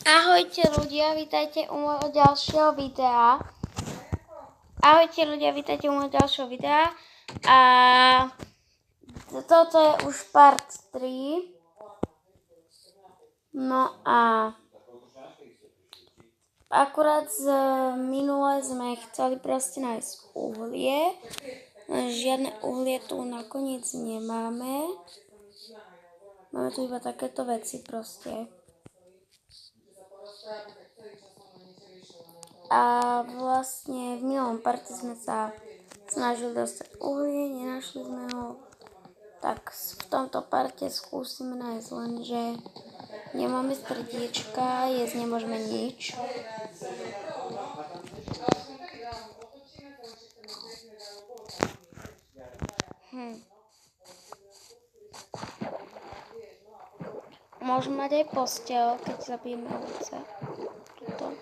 Ahojte ľudia, vítajte u môjho ďalšieho videa. A toto je už part 3. No a akurát minule sme chceli proste nájsť uhlie. Žiadne uhlie tu nakoniec nemáme. Máme tu iba takéto veci proste. A vlastne v minulom parte sme sa snažili dostať uhlie, nenašli sme ho. Tak v tomto parte skúsime nájsť, lenže nemáme srdiečka, jesť nemôžeme nič. Môžeme mať aj posteľ, keď zabijeme ovce. Tuto.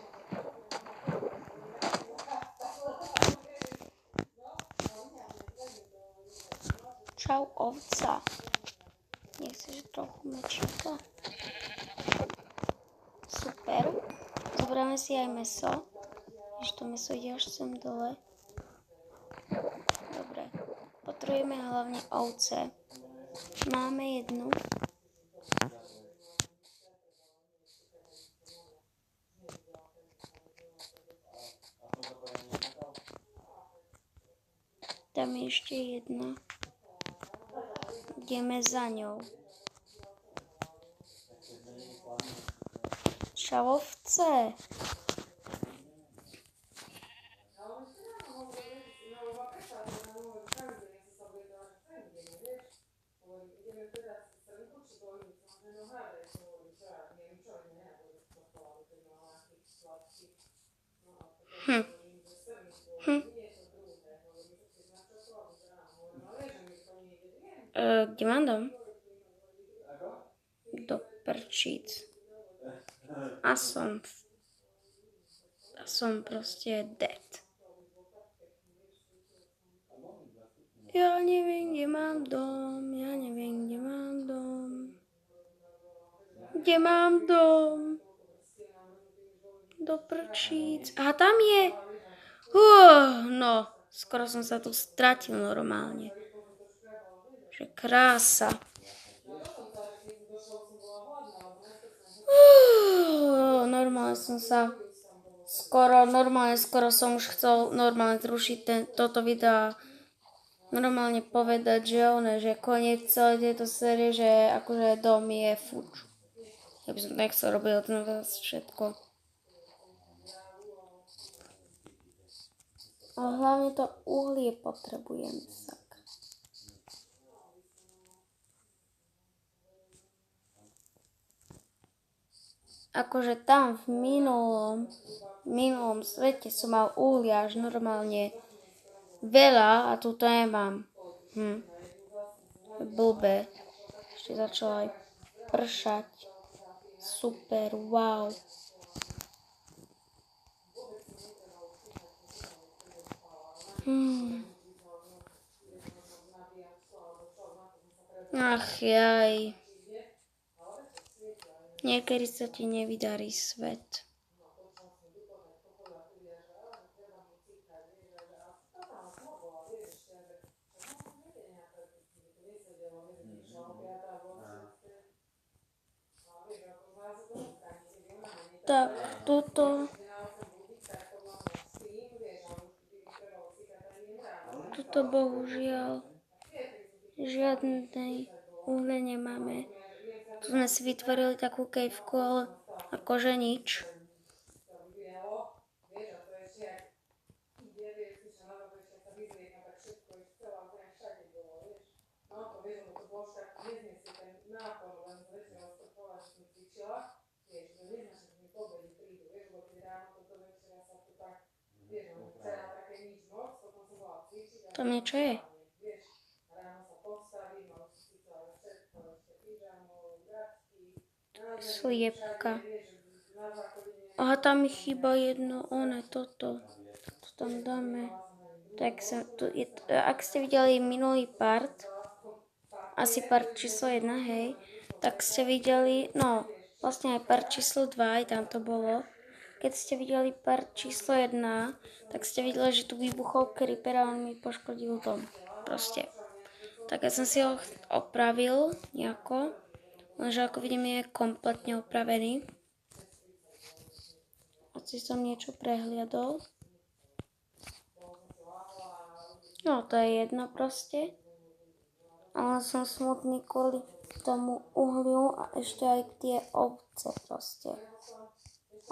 Čau, ovca. Nechceš trochu mečíka? Super. Zobráme si aj mäso. Jež to mäso ide až sem dole. Dobre. Potrebujeme hlavne ovce. Máme jednu. Tam je ešte jedna. Ideme za ňou. Čau, ovce. Kde mám dom? Do prčíc. A som proste dead. Ja neviem, kde mám dom. Kde mám dom? Do prčíc. A tam je. No, skoro som sa tu stratil normálne. Že krása. Normálne skoro som už chcel normálne zrušiť toto video. Normálne povedať, že koniec celej tejto série, že akože dom je fuč. Ja by som nechcel robiť ten všetko. Ale hlavne to uhlie potrebujem sak. Akože tam v minulom svete som mal uhlia až normálne veľa a tu to nemám. Blbé. Ešte začalo aj pršať. Super, wow. Ach jaj. Niekedy sa ti nevydarí svet. Tak, tuto bohužiaľ žiadne uhlie nemáme. Tu sme si vytvorili takú kejvku, ale akože nič. Tam niečo je. Sliepka. Aha, tam mi chýba jedno, toto. To tam dáme. Tak ak ste videli minulý part, asi part číslo 1, hej, tak ste videli, vlastne aj part číslo 2, aj tam to bolo. Keď ste videli part číslo 1, tak ste videli, že tu vybuchol creeper a on mi poškodil dom. Proste. Tak ja som si ho opravil nejako, lenže ako vidím je kompletne opravený. Asi som niečo prehliadol. No to je jedno proste. Ale som smutný kvôli tomu uhliu a ešte aj tie ovce proste.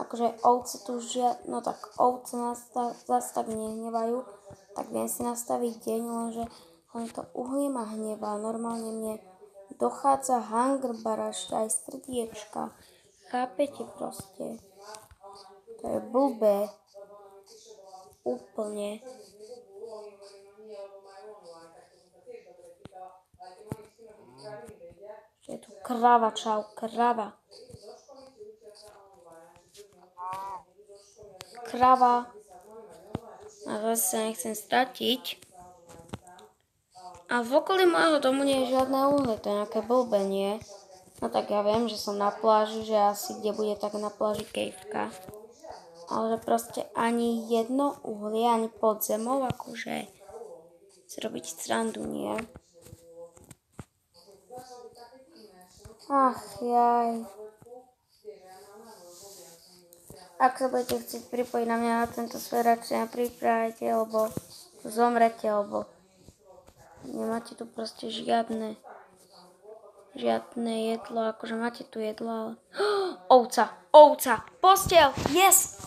Akože ovce tu no tak ovce nás zase tak nehnevajú, tak viem si nastaviť deň, lenže len to uhlie ma hnevá. Normálne mne dochádza hunger bar, ešte aj srdiečka. Chápete proste? To je blbé. Úplne. Je tu krava, čau, krava. Krava. A zase sa nechcem stratiť. A v okolí môjho domu nie je žiadne uhlie, to je nejaké blbé, nie? No tak ja viem, že som na pláži, že asi kde bude tak na pláži kejvka. Ale proste ani jedno uhlie, ani pod zemou, akože si robiť srandu, nie? Ach, jaj. Ak sa budete chcieť pripojiť na mňa na tento svet, radšej ma pripravite, lebo zomrete, lebo nemáte tu proste žiadne jedlo, akože máte tu jedlo, ale... Ovca, posteľ, yes!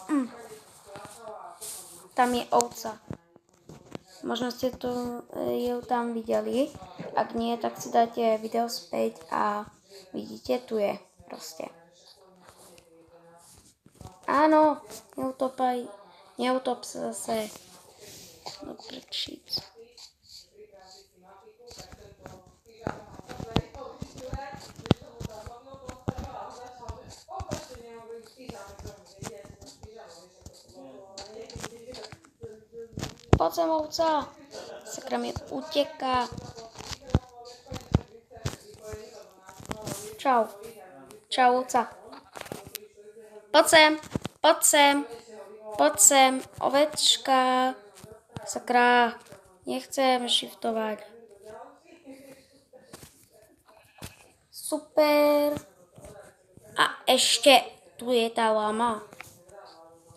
Tam je ovca. Možno ste ju tam videli, ak nie, tak si dáte video späť a vidíte, tu je proste. Áno, neutop sa zase. No prčíc. Poď sem, ovca. Sakra mi uteká. Čau. Čau, ovca. Poď sem, ovečka. Sakra, nechcem shiftovať. Super. A ešte tu je tá lama.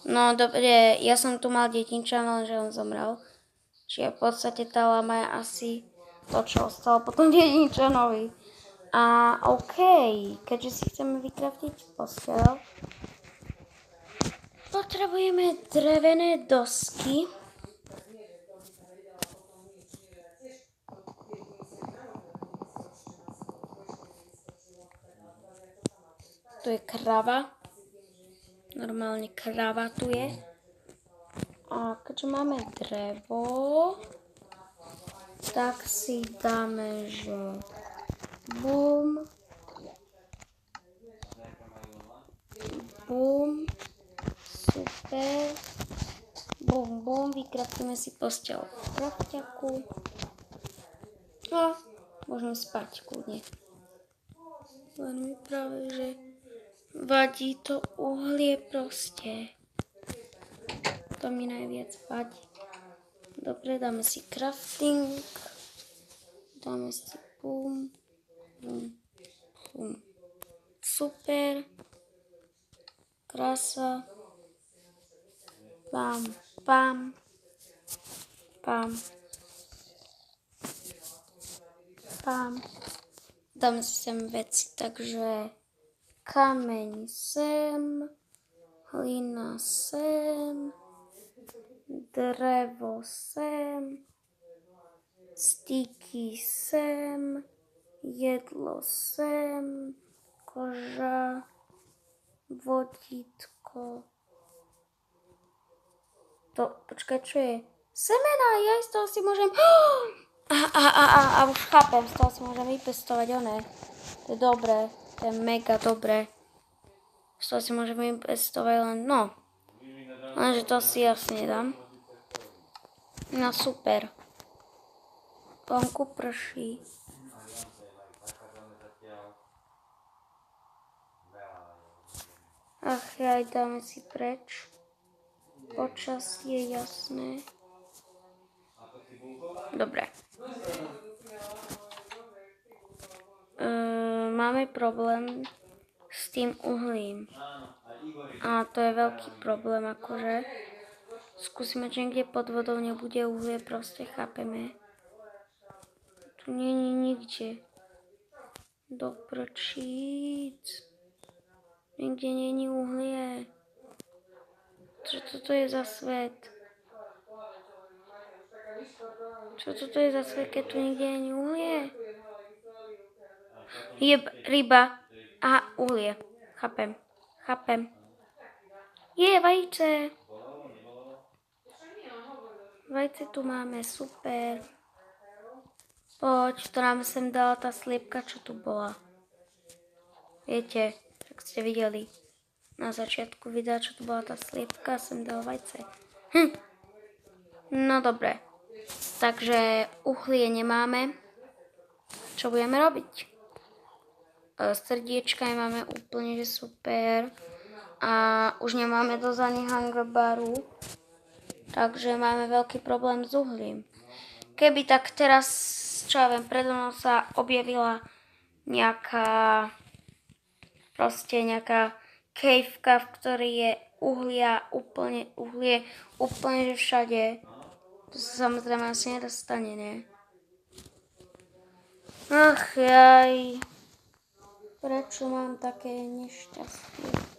No dobre, ja som tu mal detinča, lenže on zomrel. Čiže v podstate tá lama je asi to, čo ostalo potom detinčanovi. A okej, keďže si chceme vykraftiť posteľ, potrebujeme drevené dosky. Tu je krava. Normálne krava tu je. A keďže máme drevo, tak si dáme, že bum, super, bum, vykraftíme si posteľ v krafťaku a môžeme spať kľudne. Len mi práve, že vadí to uhlie proste. To mi najviac vadí. Dobre, dáme si crafting. Dáme si bum. Super. Krása. Pam. Dáme si sem veci, takže kameň sem, hlina sem, drevo sem, styky sem, jedlo sem, koža, vodítko. To, počkaj, čo je? Semena, ja z toho si môžem... A už chápem, z toho si môžem vypestovať oné. To je dobré, to je mega dobré. Z toho si môžem vypestovať len, no. Lenže to si jasne dám. No super. Vonku prší. Ach jaj, dáme si preč. Počasie je jasné. Dobre. Máme problém s tým uhlím. A to je veľký problém, akože. Skúsime, či niekde pod vodou nebude uhlie, proste chápeme. Tu nie je nikde. Do prčíc. Nikde nie je uhlie. Čo toto je za svet? Čo toto je za svet, keď tu nikde nie je uhlie? Je ryba. Aha, uhlie. Chápem. Je vajíce. Vajce tu máme, super. Poď, to nám sem dala tá sliepka, čo tu bola. Viete, tak ste videli na začiatku videa, čo tu bola tá sliepka, sem dala vajce. No dobre, takže uhlie nemáme. Čo budeme robiť? Srdiečka máme úplne, že super. A už nemáme dosť ani hunger baru. Takže máme veľký problém s uhlím. Keby tak teraz, čo ja viem, predo mnou sa objavila nejaká kejvka, v ktorej je uhlie úplne že všade. To sa samozrejme asi nedostane, ne? Ach jaj. Prečo mám také nešťastie?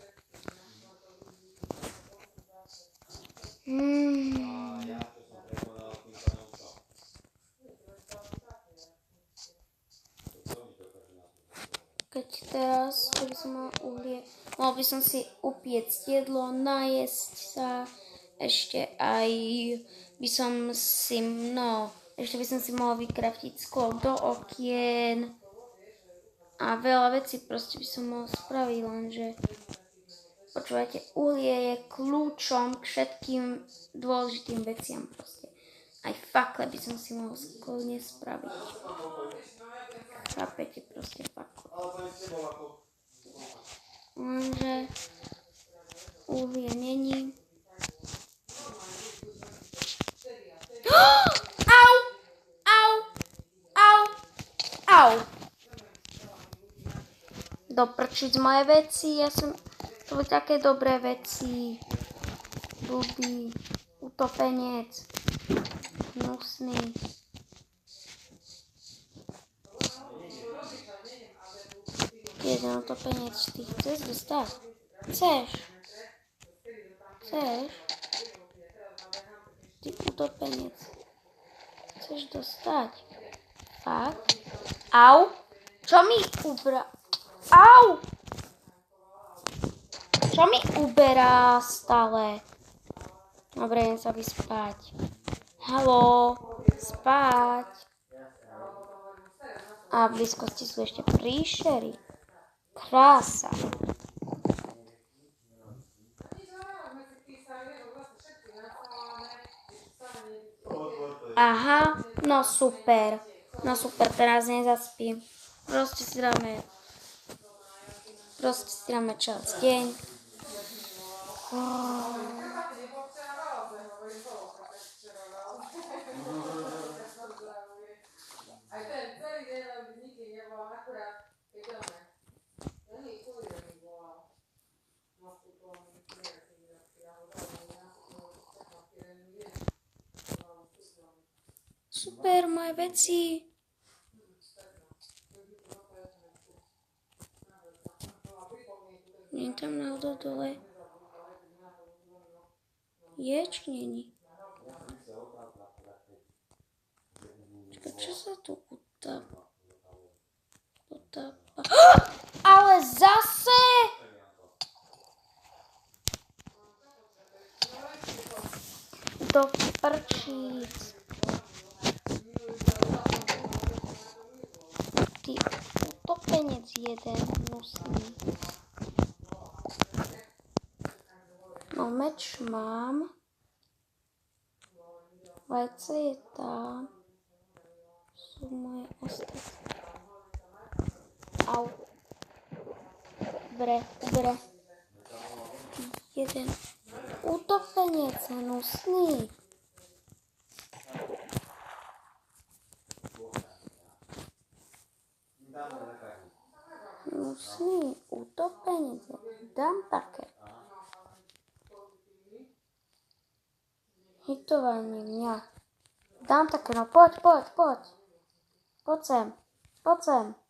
Keď teraz, keby som mal uhlie, mal by som si upiecť jedlo, najesť sa, ešte by som si mohla vykraftiť sklo do okien a veľa vecí proste by som mohla spraviť, lenže počúvajte, uhlie je kľúčom k všetkým dôležitým veciam proste. Aj fakle by som si mohla skôrne spraviť. Chápete proste fakle. Lenže uhlie není. Au! Doprčiť moje veci, to boli také dobré veci. Blbý, utopenec, hnusný. Jeden utopenec, ty chceš dostať? Chceš? Ty utopenec. Chceš dostať? Fakt? Au! Čo mi Au! Čo mi uberá stále? Dobre, idem sa vyspať. Haló, spať. A v blízkosti sú ešte príšery. Krása. Aha, no super, teraz nezaspím. Proste si dáme čas deň. Super, moje veci. Nie tam náhodou dole. Je, či není? Čakaj, čo sa tu utápa? Ale zase! Do prčíc. Ty utopenec jeden hnusný. No meč mám. Vajce je tam. Sú moje ostatky. Au. Dobre. jeden utopenec hnusný. Hnusný utopenec. Dám také. Hitovanie mňa. Dám také, no poď. Poď sem.